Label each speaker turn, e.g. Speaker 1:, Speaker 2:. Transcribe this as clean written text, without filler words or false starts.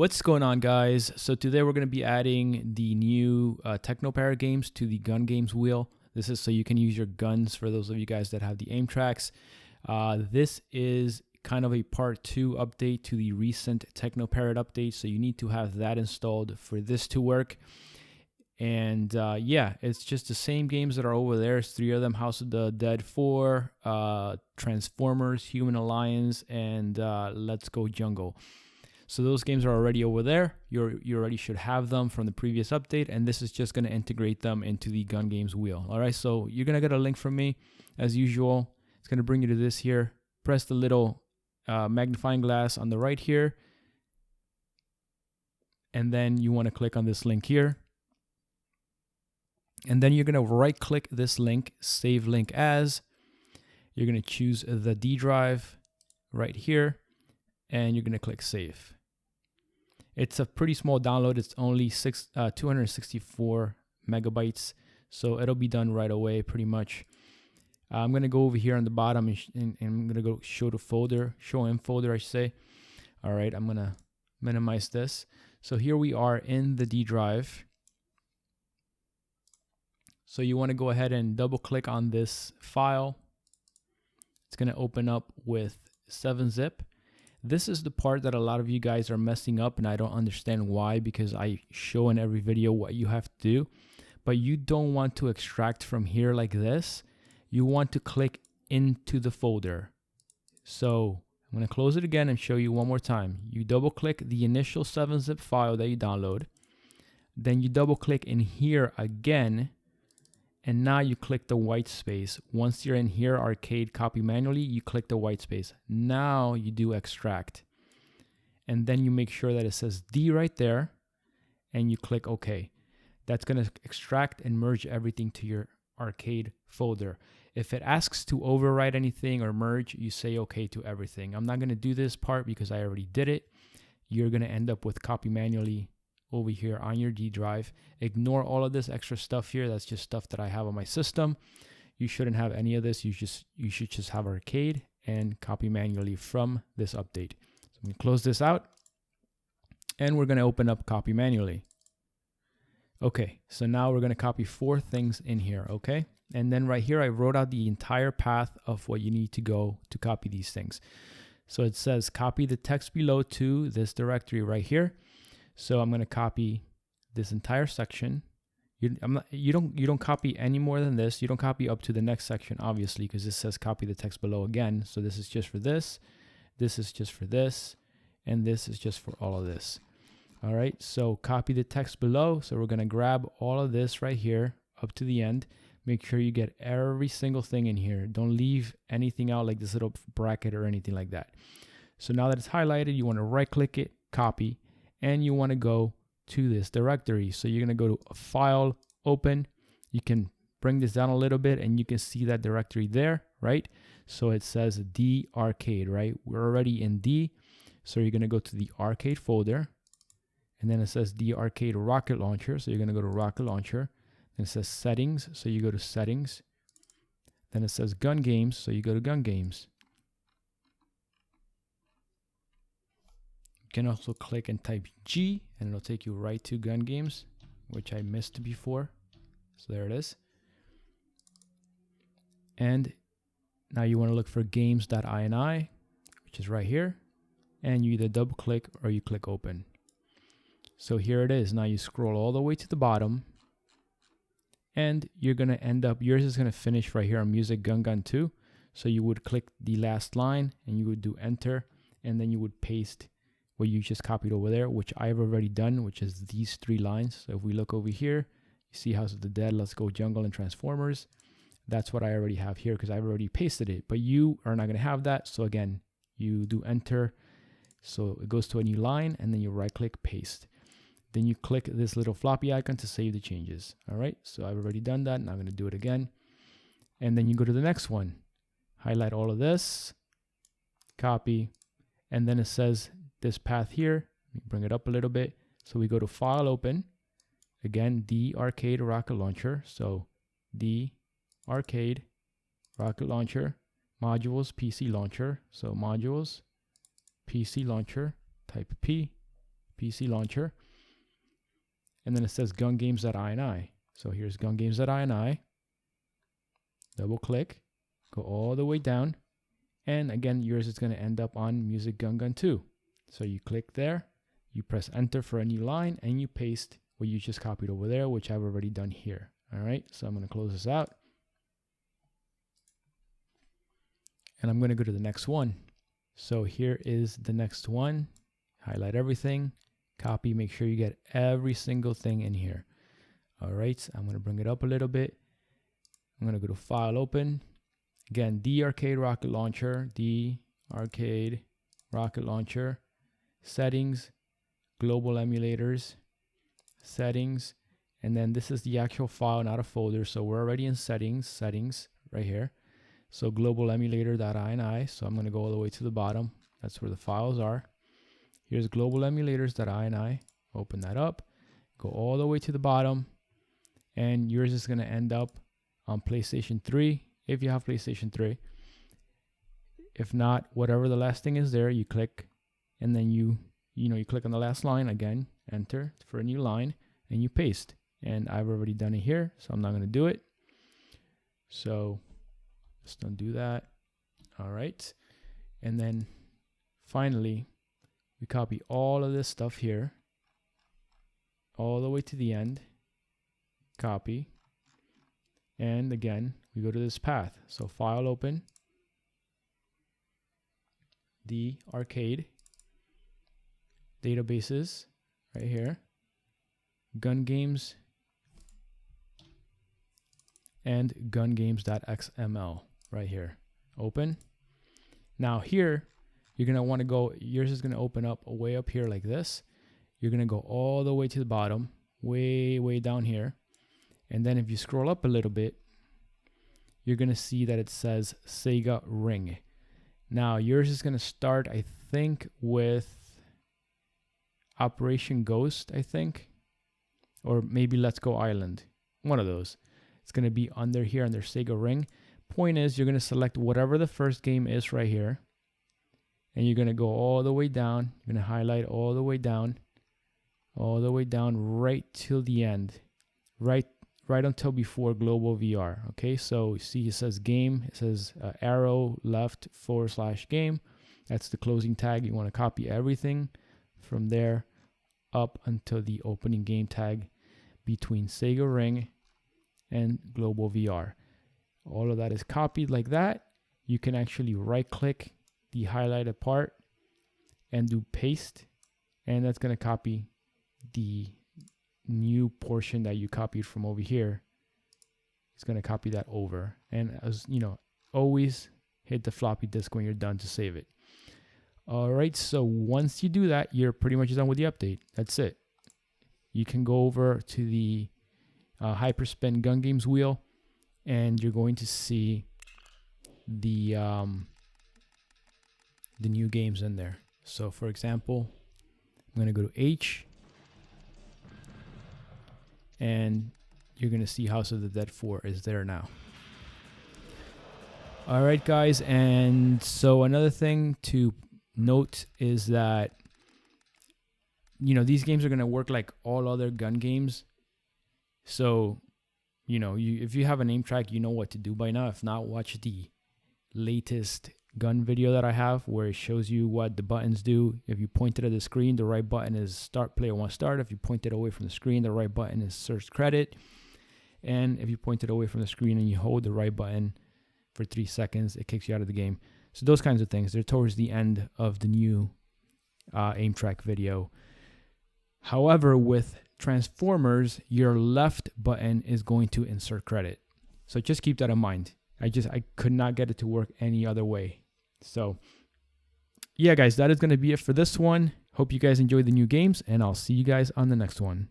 Speaker 1: What's going on, guys? So today we're going to be adding the new Technoparrot games to the gun games wheel. This is so you can use your guns for those of you guys that have the aim tracks. This is kind of a part 2 update to the recent Technoparrot update, so you need to have that installed for this to work. And yeah, it's just the same games that are over there. It's 3 of them: House of the Dead 4, Transformers, Human Alliance, and Let's Go Jungle. So those games are already over there. You already should have them from the previous update, and this is just going to integrate them into the gun games wheel. All right, so you're going to get a link from me as usual. It's going to bring you to this here. Press the little magnifying glass on the right here, and then you want to click on this link here. And then you're going to right click this link, save link as. You're going to choose the D drive right here, and you're going to click save. It's a pretty small download. It's only 264 megabytes, so it'll be done right away pretty much. I'm going to go over here on the bottom and I'm going to go show in folder, I should say. All right, I'm going to minimize this. So here we are in the D drive. So you want to go ahead and double click on this file. It's going to open up with 7-zip. This is the part that a lot of you guys are messing up, and I don't understand why, because I show in every video what you have to do. But you don't want to extract from here like this. You want to click into the folder. So I'm going to close it again and show you one more time. You double click the initial 7-zip file that you download. Then you double click in here again. And now you click the white space. Once you're in here, arcade copy manually, you click the white space. Now you do extract. And then you make sure that it says D right there, and you click OK. That's going to extract and merge everything to your arcade folder. If it asks to overwrite anything or merge, you say OK to everything. I'm not going to do this part because I already did it. You're going to end up with copy manually over here on your D drive. Ignore all of this extra stuff here. That's just stuff that I have on my system. You shouldn't have any of this. You should just have arcade and copy manually from this update. So I'm going to close this out, and we're going to open up copy manually. Okay, so now we're going to copy 4 things in here, okay? And then right here, I wrote out the entire path of what you need to go to copy these things. So it says copy the text below to this directory right here. So I'm going to copy this entire section. You don't copy any more than this. You don't copy up to the next section, obviously, because this says copy the text below again. So this is just for this. This is just for this. And this is just for all of this. All right. So copy the text below. So we're going to grab all of this right here up to the end. Make sure you get every single thing in here. Don't leave anything out like this little bracket or anything like that. So now that it's highlighted, you want to right click it, copy. And you want to go to this directory. So you're going to go to File, Open. You can bring this down a little bit and you can see that directory there, right? So it says D arcade, right? We're already in D. So you're going to go to the arcade folder. And then it says D arcade rocket launcher. So you're going to go to rocket launcher. Then it says settings. So you go to settings. Then it says gun games. So you go to gun games. You can also click and type G, and it'll take you right to gun games, which I missed before. So there it is. And now you want to look for games.ini, which is right here. And you either double click or you click open. So here it is. Now you scroll all the way to the bottom, and you're going to end up, yours is going to finish right here on music gun 2. So you would click the last line and you would do enter, and then you would paste what you just copied over there, which I've already done, which is these 3 lines. So if we look over here, you see House of the Dead, Let's Go Jungle, and Transformers. That's what I already have here because I've already pasted it, but you are not going to have that. So again, you do enter. So it goes to a new line, and then you right click, paste. Then you click this little floppy icon to save the changes. All right, so I've already done that, and I'm going to do it again. And then you go to the next one, highlight all of this, copy, and then it says this path here. Bring it up a little bit. So we go to File, Open. Again, D arcade rocket launcher. So D arcade rocket launcher, modules, PC launcher. So modules, PC launcher, type P, PC launcher. And then it says gun games.ini. So here's gun games.ini. Double click, go all the way down. And again, yours is going to end up on Music Gun Gun 2. So you click there, you press enter for a new line, and you paste what you just copied over there, which I've already done here. All right, so I'm going to close this out. And I'm going to go to the next one. So here is the next one. Highlight everything, copy, make sure you get every single thing in here. All right, so I'm going to bring it up a little bit. I'm going to go to File, Open. Again, the Arcade Rocket Launcher, the Arcade Rocket Launcher, Settings, Global Emulators, Settings, and then this is the actual file, not a folder. So we're already in Settings right here. So global emulator.ini. So I'm going to go all the way to the bottom. That's where the files are. Here's global emulators.ini. Open that up. Go all the way to the bottom. And yours is going to end up on PlayStation 3 if you have PlayStation 3. If not, whatever the last thing is there, you click, and then you click on the last line again, enter for a new line, and you paste. And I've already done it here, so I'm not going to do it. So just don't do that. All right. And then finally, we copy all of this stuff here all the way to the end. Copy. And again, we go to this path. So File, Open, the Arcade, Databases, right here, Gun Games, and gungames.xml right here. Open. Now here, you're going to want to go, yours is going to open up way up here like this. You're going to go all the way to the bottom, way down here. And then if you scroll up a little bit, you're going to see that it says Sega Ring. Now yours is going to start, I think, with Operation Ghost, I think. Or maybe Let's Go Island. One of those. It's going to be under here, under Sega Ring. Point is, you're going to select whatever the first game is right here. And you're going to go all the way down. You're going to highlight all the way down. All the way down right till the end. Right until before Global VR. Okay, so you see it says game. It says arrow left / game. That's the closing tag. You want to copy everything from there up until the opening game tag between Sega Ring and Global VR. All of that is copied like that. You can actually right click the highlighted part and do paste, and that's going to copy the new portion that you copied from over here. It's going to copy that over, and as you know, always hit the floppy disk when you're done to save it. All right, so once you do that, you're pretty much done with the update. That's it. You can go over to the Hyperspin Gun Games wheel, and you're going to see the new games in there. So for example, I'm going to go to H, and you're going to see House of the Dead 4 is there now. All right, guys, and so another thing to note is that, you know, these games are going to work like all other gun games. So, you know, if you have a name track, you know what to do by now. If not, watch the latest gun video that I have where it shows you what the buttons do. If you point it at the screen, the right button is start, player one start. If you point it away from the screen, the right button is search credit. And if you point it away from the screen and you hold the right button for 3 seconds, it kicks you out of the game. So those kinds of things, they're towards the end of the new aim track video. However, with Transformers, your left button is going to insert credit. So just keep that in mind. I could not get it to work any other way. So yeah, guys, that is going to be it for this one. Hope you guys enjoyed the new games, and I'll see you guys on the next one.